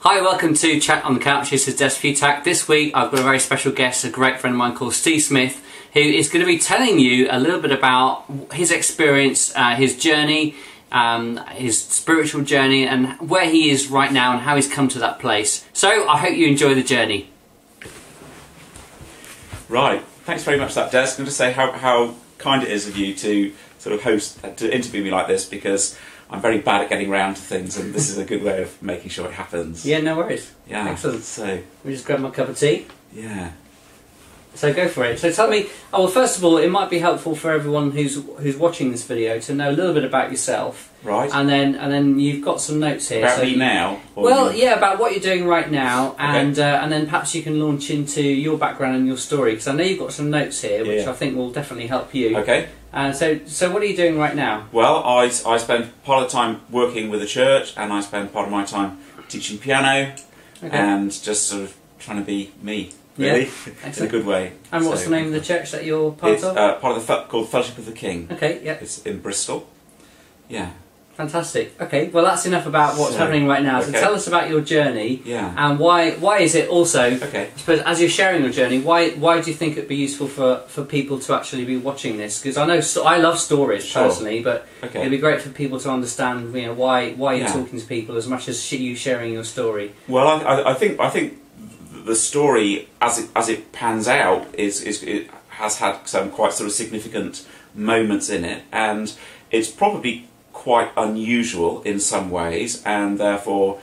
Hi, welcome to Chat on the Couch. This is Des Futak. This week I've got a very special guest, a great friend of mine called Steve Smith, who is going to be telling you a little bit about his experience, his journey, his spiritual journey, and where he is right now and how he's come to that place. So I hope you enjoy the journey. Right, thanks very much for that, Des. I'm going to say how kind it is of you to sort of to interview me like this, because I'm very bad at getting around to things, and this is a good way of making sure it happens. Yeah, no worries. Yeah. Excellent. So, we just grab my cup of tea. yeah. So go for it. So tell me, well, first of all, it might be helpful for everyone who's watching this video to know a little bit about yourself. Right. And then you've got some notes here. About me now? Well, yeah, about what you're doing right now, and Okay. and then perhaps you can launch into your background and your story, because I know you've got some notes here, which Yeah. I think will definitely help you. Okay. So what are you doing right now? Well, I spend part of the time working with the church, and I spend part of my time teaching piano, and just sort of trying to be me, really, in a good way. And what's the name of the church that you're part It's of? part of the called Fellowship of the King. Okay, yeah. It's in Bristol. Yeah. Fantastic. Okay, well that's enough about what's happening right now. So Okay. tell us about your journey. Yeah. And why is it also, Okay. I suppose, as you're sharing your journey, why do you think it'd be useful for people to actually be watching this? Because I know I love stories personally, but Okay. it'd be great for people to understand, you know, why you're Yeah. talking to people as much as you sharing your story. Well, I think the story as it pans out it has had some quite sort of significant moments in it, and it's probably quite unusual in some ways, and therefore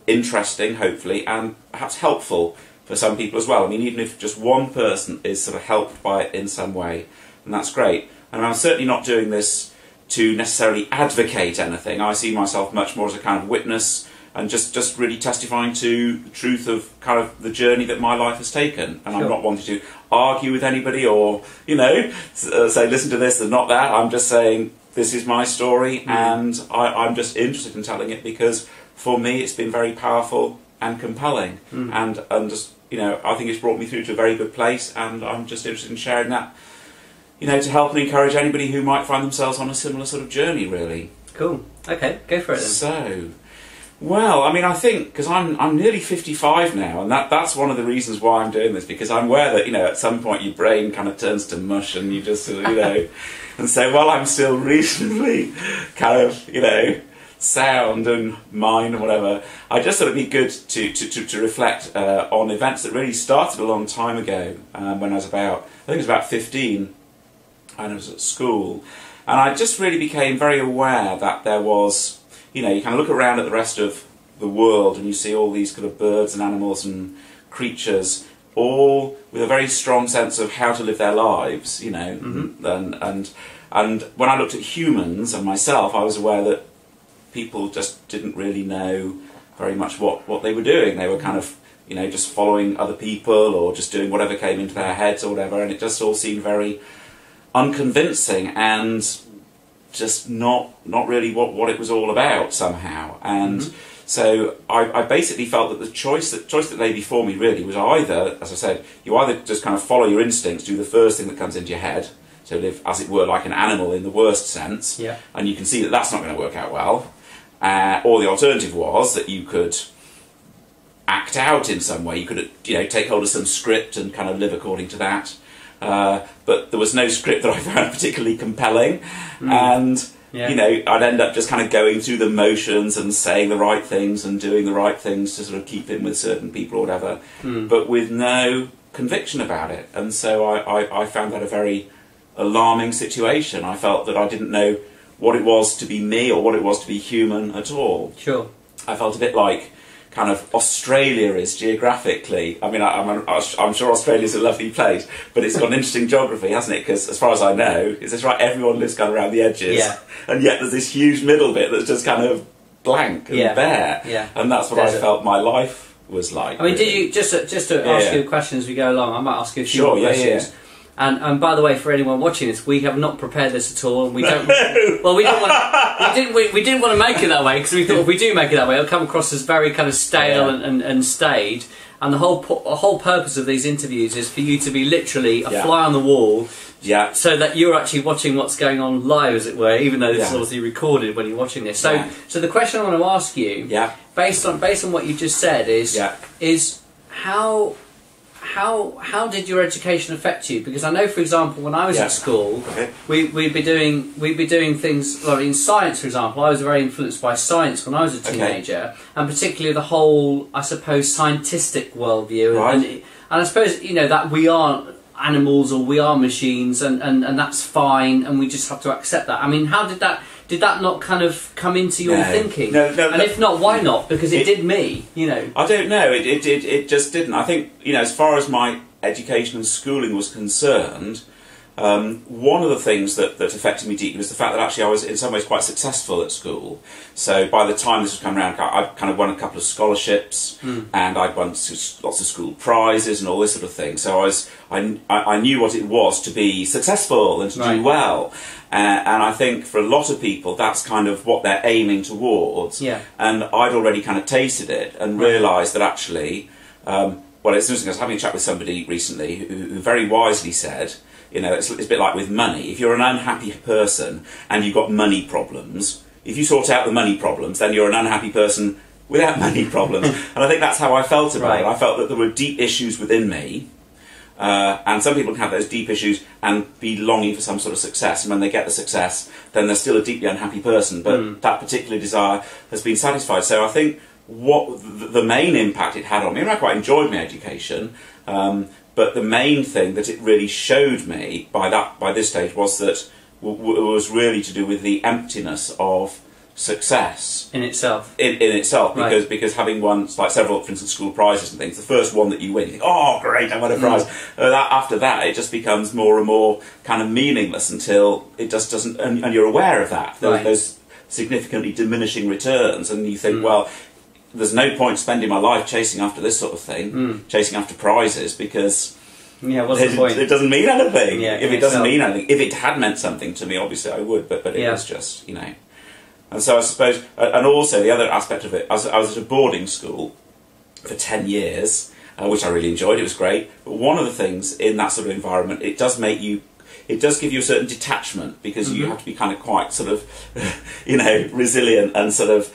interesting, hopefully, and perhaps helpful for some people as well. I mean, even if just one person is sort of helped by it in some way, and that's great. And I'm certainly not doing this to necessarily advocate anything. I see myself much more as a kind of witness, and just really testifying to the truth of kind of the journey that my life has taken. And I'm not wanting to argue with anybody or, you know, say, listen to this and not that. I'm just saying, this is my story, and I'm just interested in telling it because, for me, it's been very powerful and compelling. And just, you know, I think it's brought me through to a very good place, and I'm just interested in sharing that, you know, to help and encourage anybody who might find themselves on a similar sort of journey, really. Cool. Okay, go for it then. So, well, I mean, I think, because I'm nearly 55 now, and that's one of the reasons why I'm doing this, because I'm aware that, you know, at some point your brain kind of turns to mush and you just sort of, you know, and so while I'm still reasonably kind of, you know, sound and mind and whatever, I just thought it'd be good to reflect on events that really started a long time ago, when I was about 15, and I was at school, and I just really became very aware that there was, you know, you kind of look around at the rest of the world and you see all these kind of birds and animals and creatures, all with a very strong sense of how to live their lives, you know. And when I looked at humans and myself, I was aware that people just didn't really know very much what they were doing. They were kind of, you know, just following other people or just doing whatever came into their heads or whatever, and it just all seemed very unconvincing and just not really what it was all about somehow. And so I basically felt that the choice that lay before me really was either, as I said, you either just kind of follow your instincts, do the first thing that comes into your head, so live, as it were, like an animal in the worst sense, and you can see that that's not going to work out well, or the alternative was that you could act out in some way. You could, you know, take hold of some script and kind of live according to that. But there was no script that I found particularly compelling, and you know, I'd end up just kind of going through the motions and saying the right things and doing the right things to sort of keep in with certain people or whatever, but with no conviction about it. And so I found that a very alarming situation. I felt that I didn't know what it was to be me or what it was to be human at all. Sure. I felt a bit like kind of Australia is geographically. I mean, I'm sure Australia's a lovely place, but it's got an interesting geography, hasn't it? Because as far as I know, is this right? Everyone lives kind of around the edges, and yet there's this huge middle bit that's just kind of blank and bare, and that's what I felt my life was like. I mean, did you just to ask you a question as we go along? I might ask you a few more questions. And by the way, for anyone watching this, we have not prepared this at all, and we don't. Well, we didn't want to make it that way, because we thought if we do make it that way, it'll come across as very kind of stale and staid. And the whole purpose of these interviews is for you to be literally a fly on the wall, so that you're actually watching what's going on live, as it were, even though this is obviously recorded when you're watching this. So the question I want to ask you based on what you just said, is how did your education affect you? Because I know, for example, when I was at school, we'd be doing things like in science, for example. I was very influenced by science when I was a teenager, and particularly the whole, I suppose, scientific worldview, and I suppose that we are animals or we are machines, and that's fine, and we just have to accept that. I mean, how did that not kind of come into your thinking? No, and if not, why not? Because it did me, I don't know. It just didn't. I think, as far as my education and schooling was concerned, one of the things that affected me deeply was the fact that actually I was in some ways quite successful at school. So by the time this was coming around, I'd kind of won a couple of scholarships, and I'd won lots of school prizes and all this sort of thing. So I knew what it was to be successful and to do well. And I think for a lot of people, that's kind of what they're aiming towards. Yeah. And I'd already kind of tasted it and realised that actually, well, it's interesting. I was having a chat with somebody recently who very wisely said, it's a bit like with money. If you're an unhappy person and you've got money problems, if you sort out the money problems, then you're an unhappy person without money problems. And I think that's how I felt about it. I felt that there were deep issues within me. And some people can have those deep issues and be longing for some sort of success, and when they get the success, then they're still a deeply unhappy person, but that particular desire has been satisfied. So I think what the main impact it had on me, and I quite enjoyed my education, but the main thing that it really showed me by this stage was that was really to do with the emptiness of success in itself. In itself, because having won several, for instance, school prizes and things, the first one that you win, you think, oh great, I won a prize. After that, it just becomes more and more kind of meaningless until it just doesn't, and you're aware of that. Those significantly diminishing returns, and you think, well, there's no point spending my life chasing after this sort of thing, chasing after prizes, because what's the point? It doesn't mean anything. If it doesn't mean anything, if it had meant something to me, obviously I would, but it was just, And so I suppose, and also the other aspect of it, I was at a boarding school for 10 years, which I really enjoyed. It was great. But one of the things in that sort of environment, it does give you a certain detachment, because you have to be kind of quite sort of, resilient and sort of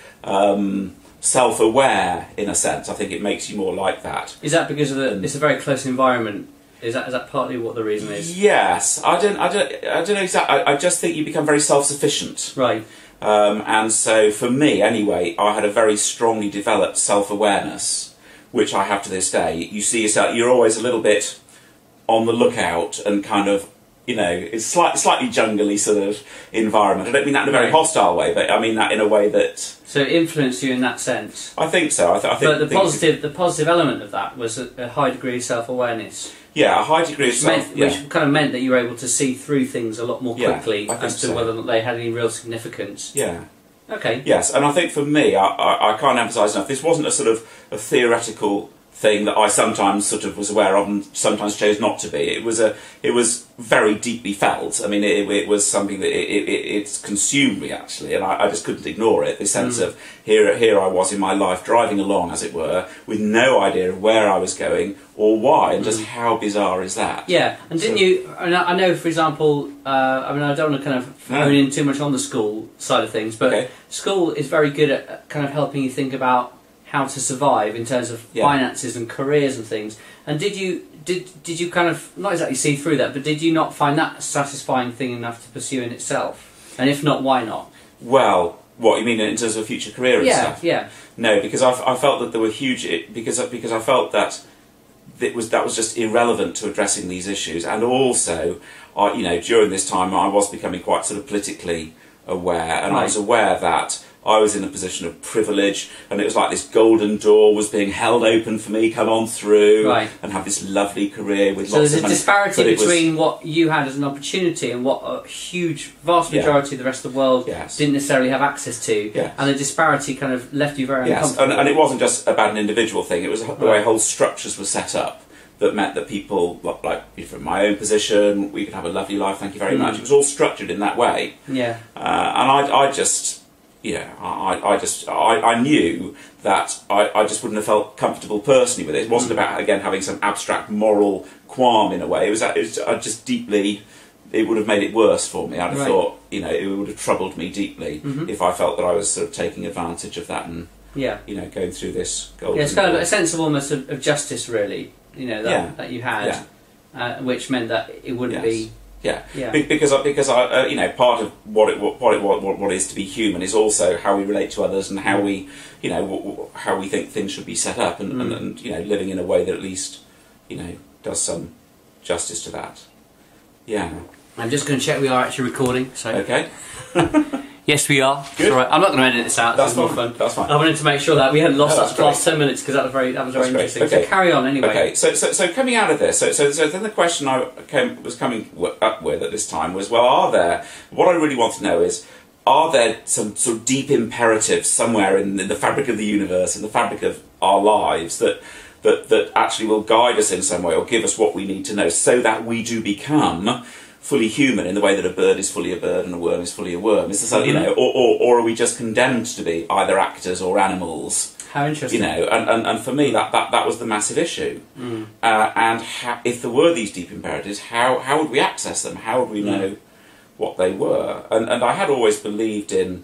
self-aware in a sense. I think it makes you more like that. Is that because it's a very close environment? Is that partly what the reason is? Yes, I don't know exactly. I just think you become very self-sufficient. Right. And so for me, anyway, I had a very strongly developed self-awareness, which I have to this day. You see yourself, you're always a little bit on the lookout, and kind of, it's slightly jungly sort of environment. I don't mean that in a very hostile way, but I mean that in a way that... So it influenced you in that sense? I think so. I think but the positive element of that was a high degree of self-awareness. Yeah, a high degree of which kind of meant that you were able to see through things a lot more quickly as to whether they had any real significance. Yeah. Okay. Yes, and I think for me, I can't emphasise enough, this wasn't a sort of a theoretical thing that I sometimes sort of was aware of and sometimes chose not to be. It was very deeply felt. I mean, it was something that it's consumed me, actually, and I just couldn't ignore it. This sense of here I was in my life, driving along, as it were, with no idea of where I was going or why, and just how bizarre is that? Yeah, and didn't you? I know, for example, I don't want to kind of hone in too much on the school side of things, but school is very good at kind of helping you think about how to survive in terms of finances and careers and things. And did you kind of, not exactly see through that, but did you not find that a satisfying thing enough to pursue in itself? And if not, why not? Well, what you mean in terms of a future career and stuff? Yeah. No, because I felt that there were huge, because I felt that that was just irrelevant to addressing these issues, and also, during this time I was becoming quite sort of politically aware, and I was aware that I was in a position of privilege, and it was like this golden door was being held open for me, come on through, and have this lovely career with lots of money. So there's a disparity between what you had as an opportunity and what a vast majority of the rest of the world didn't necessarily have access to, and the disparity kind of left you very uncomfortable. And it wasn't just about an individual thing, it was the way whole structures were set up that meant that people, like from my own position, we could have a lovely life, thank you very much. It was all structured in that way. Yeah. And I knew that I just wouldn't have felt comfortable personally with it. It wasn't about, again, having some abstract moral qualm in a way. It was just deeply, it would have made it worse for me. I'd have thought, it would have troubled me deeply if I felt that I was sort of taking advantage of that and going through this golden. Yeah, it's kind of a sense of almost of justice, really. That you had, which meant that it wouldn't be. Yeah. Because I part of what is to be human is also how we relate to others and how we, how we think things should be set up and living in a way that at least, does some justice to that. Yeah. I'm just going to check we are actually recording. So. Okay. Yes, we are. Good. All right. I'm not going to edit this out. That's more fun. That's fine. I wanted to make sure that we hadn't lost that last 10 minutes because that was very interesting. Okay. So carry on anyway. Okay. So coming out of this, so then the question I was coming up with at this time was, well, what I really want to know is, are there some sort of deep imperatives somewhere in the fabric of the universe, in the fabric of our lives that actually will guide us in some way or give us what we need to know so that we do become fully human in the way that a bird is fully a bird and a worm is fully a worm? Is this or are we just condemned to be either actors or animals? How interesting. And for me that was the massive issue. And if there were these deep imperatives, how would we access them? How would we know what they were? And I had always believed in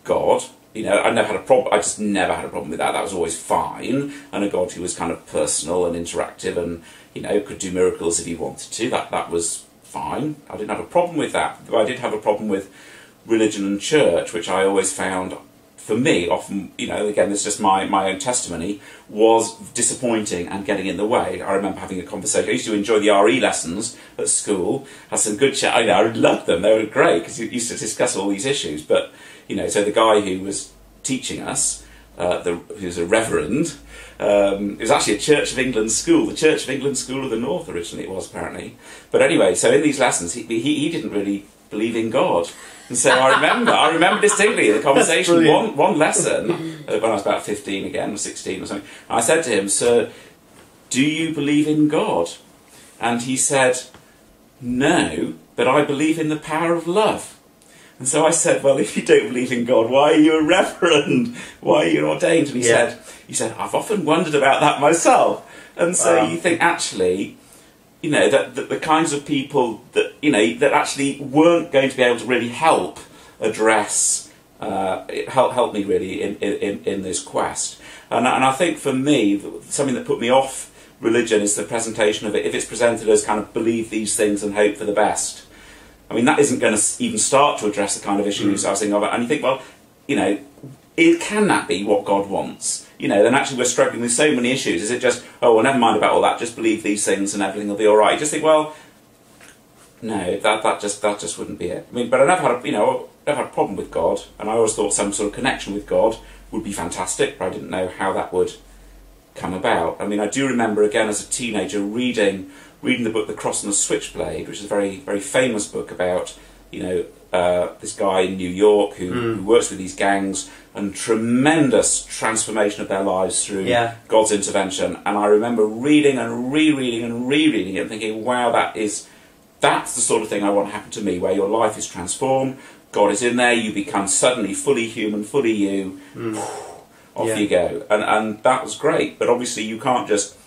God. I never had a problem. I just never had a problem with that. That was always fine. And a God who was kind of personal and interactive and could do miracles if he wanted to. That was fine. I didn't have a problem with that. But I did have a problem with religion and church, which I always found, for me, often, again, this is just my own testimony, was disappointing and getting in the way. I remember having a conversation. I used to enjoy the RE lessons at school. Had some good chat. I loved them. They were great because you used to discuss all these issues. But, so the guy who was teaching us, who's a reverend, it was actually a Church of England school, the Church of England School of the North originally it was, apparently. But anyway, so in these lessons, he didn't really believe in God. And so I remember distinctly the conversation, one lesson, when I was about 15 again, or 16 or something, I said to him, "Sir, do you believe in God?" And he said, "No, but I believe in the power of love." And so I said, "Well, if you don't believe in God, why are you a reverend? Why are you ordained?" And he said, "I've often wondered about that myself." And so you think, actually, that the kinds of people that, that actually weren't going to be able to really help address, help me really in this quest. And I think for me, something that put me off religion is the presentation of it. If it's presented as kind of believe these things and hope for the best, I mean, that isn't going to even start to address the kind of issues I was thinking of. And you think, well, can that be what God wants? Then actually we're struggling with so many issues. Is it just, oh, well, never mind about all that, just believe these things and everything will be all right? You just think, well, no, that just wouldn't be it. I mean, but I never had a problem with God, and I always thought some sort of connection with God would be fantastic, but I didn't know how that would come about. I mean, I do remember, again, as a teenager, reading the book The Cross and the Switchblade, which is a very, very famous book about, this guy in New York who works with these gangs, and tremendous transformation of their lives through God's intervention. And I remember reading and rereading and rereading it and thinking, wow, that's the sort of thing I want to happen to me, where your life is transformed, God is in there, you become suddenly fully human, fully you, off you go. And that was great, but obviously you can't just...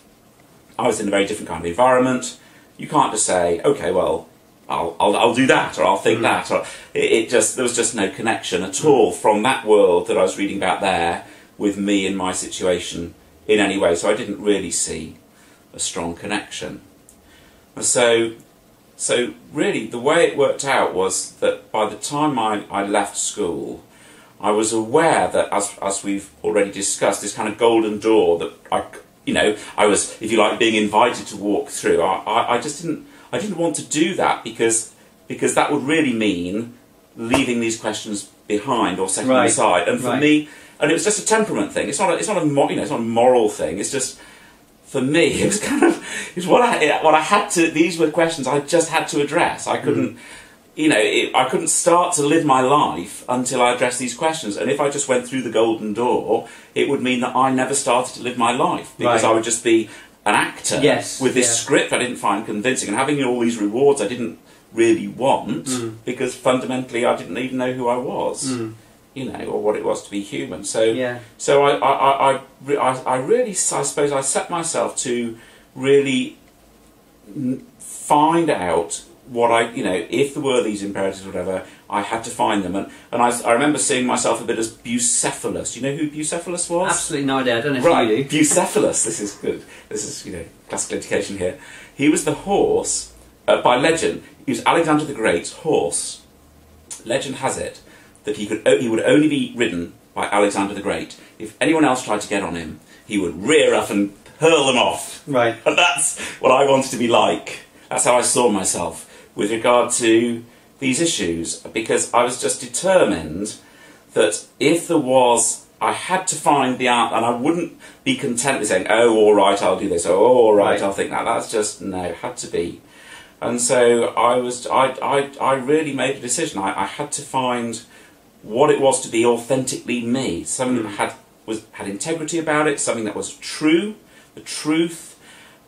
I was in a very different kind of environment. You can't just say, okay, well, I'll do that, or I'll think that, or there was just no connection at all from that world that I was reading about there with me and my situation in any way. So I didn't really see a strong connection. And so really the way it worked out was that by the time I left school, I was aware that, as we've already discussed, this kind of golden door that I was, if you like, being invited to walk through. I didn't want to do that because that would really mean leaving these questions behind or setting them aside. And for me, and it was just a temperament thing. It's not a moral thing. It's just, for me, it was what I had to. These were questions I just had to address. I couldn't. I couldn't start to live my life until I addressed these questions. And if I just went through the golden door, it would mean that I never started to live my life, because I would just be an actor with this script I didn't find convincing, and having all these rewards I didn't really want, because fundamentally I didn't even know who I was, or what it was to be human. So I really, I suppose I set myself to really find out what if there were these imperatives or whatever, I had to find them. And I remember seeing myself a bit as Bucephalus. Do you know who Bucephalus was? Absolutely no idea. I don't know if you do. Bucephalus. This is good. This is, classical education here. He was the horse, by legend, he was Alexander the Great's horse. Legend has it that he would only be ridden by Alexander the Great. If anyone else tried to get on him, he would rear up and hurl them off. Right. And that's what I wanted to be like. That's how I saw myself with regard to these issues, because I was just determined that if there was, I had to find the answer, and I wouldn't be content with saying, oh, all right, I'll do this, or oh, all right, I'll think that. That's just, no, it had to be. And so I really made a decision. I had to find what it was to be authentically me, something that had integrity about it, something that was true, the truth,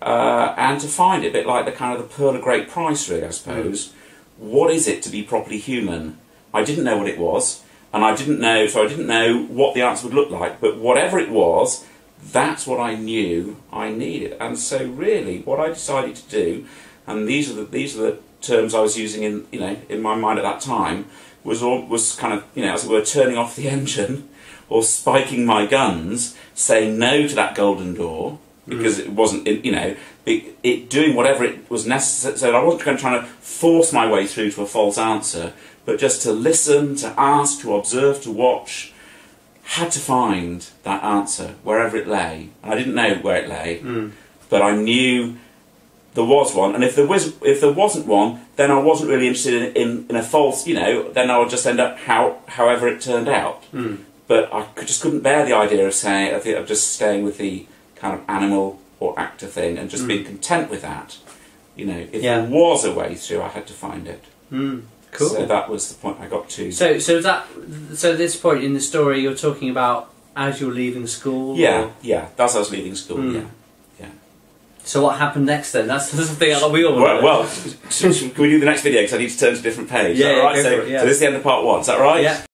and to find it, a bit like the kind of the pearl of great price, really, I suppose. What is it to be properly human? I didn't know what it was, and I didn't know what the answer would look like, but whatever it was, that's what I knew I needed. And so really, what I decided to do, and these are the terms I was using in my mind at that time, was kind of, as it were, turning off the engine or spiking my guns, saying no to that golden door, because it wasn't, it doing whatever it was necessary. So I wasn't trying to force my way through to a false answer, but just to listen, to ask, to observe, to watch. Had to find that answer wherever it lay, and I didn't know where it lay, but I knew there was one. And if there wasn't one, then I wasn't really interested in a false. Then I would just end up however it turned out. But I just couldn't bear the idea of just staying with the kind of animal or actor thing and just being content with that. If there was a way through, I had to find it. Cool. So that was the point I got to. So this point in the story, you're talking about as you're leaving school. Yeah, that's as I was leaving school. Yeah. So what happened next then? That's the thing that we all want. Well, can we do the next video because I need to turn to a different page? Yeah, is that all right? So this is the end of part 1. Is that right? Yeah.